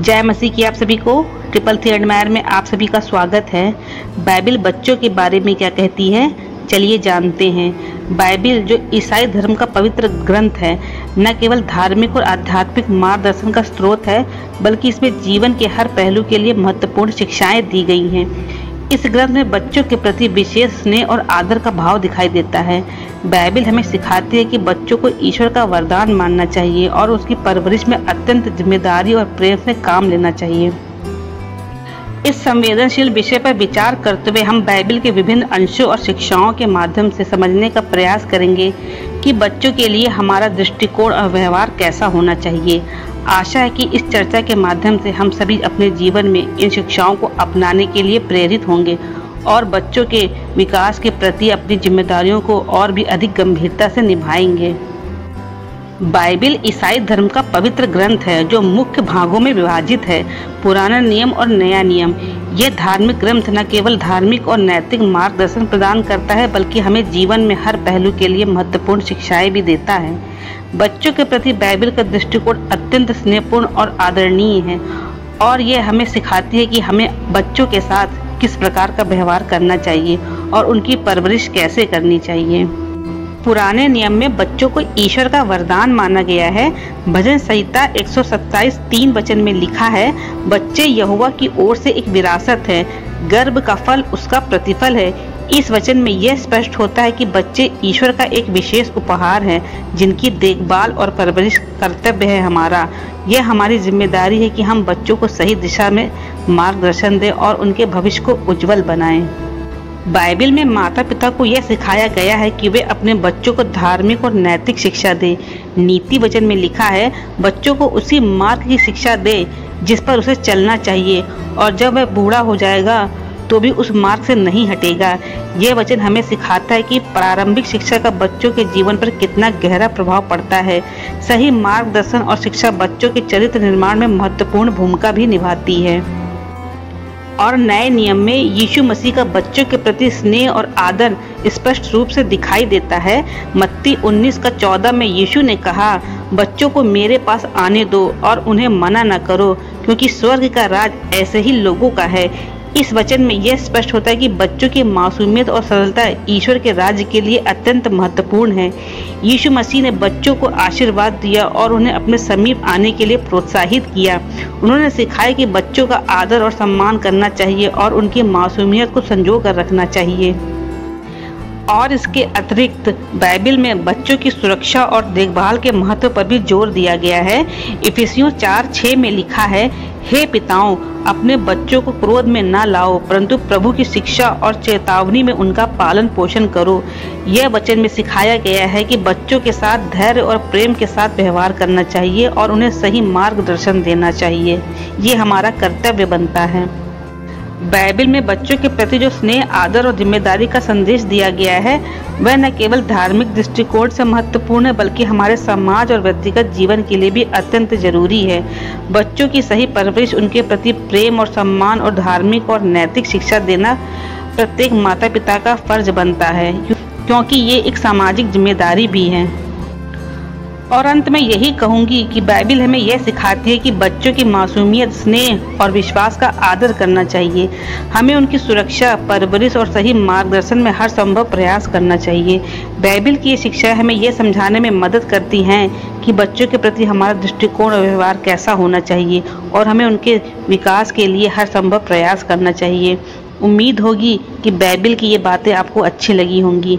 जय मसीह की आप सभी को ट्रिपल थ्री एडमायर में आप सभी का स्वागत है। बाइबिल बच्चों के बारे में क्या कहती है, चलिए जानते हैं। बाइबिल जो ईसाई धर्म का पवित्र ग्रंथ है, न केवल धार्मिक और आध्यात्मिक मार्गदर्शन का स्रोत है, बल्कि इसमें जीवन के हर पहलू के लिए महत्वपूर्ण शिक्षाएं दी गई हैं। इस ग्रंथ में बच्चों के प्रति विशेष स्नेह और आदर का भाव दिखाई देता है। बाइबिल हमें सिखाती है कि बच्चों को ईश्वर का वरदान मानना चाहिए और उसकी परवरिश में अत्यंत जिम्मेदारी और प्रेम से काम लेना चाहिए। इस संवेदनशील विषय पर विचार करते हुए हम बाइबिल के विभिन्न अंशों और शिक्षाओं के माध्यम से समझने का प्रयास करेंगे कि बच्चों के लिए हमारा दृष्टिकोण और व्यवहार कैसा होना चाहिए। आशा है कि इस चर्चा के माध्यम से हम सभी अपने जीवन में इन शिक्षाओं को अपनाने के लिए प्रेरित होंगे और बच्चों के विकास के प्रति अपनी जिम्मेदारियों को और भी अधिक गंभीरता से निभाएंगे। बाइबिल ईसाई धर्म का पवित्र ग्रंथ है जो मुख्य भागों में विभाजित है, पुराना नियम और नया नियम। यह धार्मिक ग्रंथ न केवल धार्मिक और नैतिक मार्गदर्शन प्रदान करता है, बल्कि हमें जीवन में हर पहलू के लिए महत्वपूर्ण शिक्षाएं भी देता है। बच्चों के प्रति बाइबिल का दृष्टिकोण अत्यंत स्नेहपूर्ण और आदरणीय है और यह हमें सिखाती है कि हमें बच्चों के साथ किस प्रकार का व्यवहार करना चाहिए और उनकी परवरिश कैसे करनी चाहिए। पुराने नियम में बच्चों को ईश्वर का वरदान माना गया है। भजन संहिता 127:3 वचन में लिखा है, बच्चे यहोवा की ओर से एक विरासत है, गर्भ का फल उसका प्रतिफल है। इस वचन में यह स्पष्ट होता है कि बच्चे ईश्वर का एक विशेष उपहार है, जिनकी देखभाल और परवरिश कर्तव्य है हमारा। यह हमारी जिम्मेदारी है कि हम बच्चों को सही दिशा में मार्गदर्शन दें और उनके भविष्य को उज्जवल बनाएं। बाइबिल में माता पिता को यह सिखाया गया है कि वे अपने बच्चों को धार्मिक और नैतिक शिक्षा दें। नीति वचन में लिखा है, बच्चों को उसी मार्ग की शिक्षा दे जिस पर उसे चलना चाहिए, और जब वह बूढ़ा हो जाएगा तो भी उस मार्ग से नहीं हटेगा। यह वचन हमें सिखाता है कि प्रारंभिक शिक्षा का बच्चों के जीवन पर कितना गहरा प्रभाव पड़ता है। सही मार्गदर्शन और शिक्षा बच्चों के चरित्र निर्माण में महत्वपूर्ण भूमिका भी निभाती है। और नए नियम में यीशु मसीह का बच्चों के प्रति स्नेह और आदर स्पष्ट रूप से दिखाई देता है। मत्ती 19:14 में यीशु ने कहा, बच्चों को मेरे पास आने दो और उन्हें मना न करो, क्योंकि स्वर्ग का राज ऐसे ही लोगों का है। इस वचन में यह स्पष्ट होता है कि बच्चों की मासूमियत और सरलता ईश्वर के राज्य के लिए अत्यंत महत्वपूर्ण है। यीशु मसीह ने बच्चों को आशीर्वाद दिया और उन्हें अपने समीप आने के लिए प्रोत्साहित किया। उन्होंने सिखाया कि बच्चों का आदर और सम्मान करना चाहिए और उनकी मासूमियत को संजो कर रखना चाहिए। और इसके अतिरिक्त बाइबिल में बच्चों की सुरक्षा और देखभाल के महत्व पर भी जोर दिया गया है। इफिसियों 4:6 में लिखा है, हे पिताओं, अपने बच्चों को क्रोध में न लाओ, परंतु प्रभु की शिक्षा और चेतावनी में उनका पालन पोषण करो। यह वचन में सिखाया गया है कि बच्चों के साथ धैर्य और प्रेम के साथ व्यवहार करना चाहिए और उन्हें सही मार्गदर्शन देना चाहिए। ये हमारा कर्तव्य बनता है। बाइबिल में बच्चों के प्रति जो स्नेह, आदर और जिम्मेदारी का संदेश दिया गया है, वह न केवल धार्मिक दृष्टिकोण से महत्वपूर्ण है, बल्कि हमारे समाज और व्यक्तिगत जीवन के लिए भी अत्यंत जरूरी है। बच्चों की सही परवरिश, उनके प्रति प्रेम और सम्मान और धार्मिक और नैतिक शिक्षा देना प्रत्येक माता पिता का फर्ज बनता है, क्योंकि ये एक सामाजिक जिम्मेदारी भी है। और अंत में यही कहूंगी कि बाइबिल हमें यह सिखाती है कि बच्चों की मासूमियत, स्नेह और विश्वास का आदर करना चाहिए। हमें उनकी सुरक्षा, परवरिश और सही मार्गदर्शन में हर संभव प्रयास करना चाहिए। बाइबिल की ये शिक्षा हमें यह समझाने में मदद करती हैं कि बच्चों के प्रति हमारा दृष्टिकोण और व्यवहार कैसा होना चाहिए और हमें उनके विकास के लिए हर संभव प्रयास करना चाहिए। उम्मीद होगी कि बाइबिल की ये बातें आपको अच्छी लगी होंगी।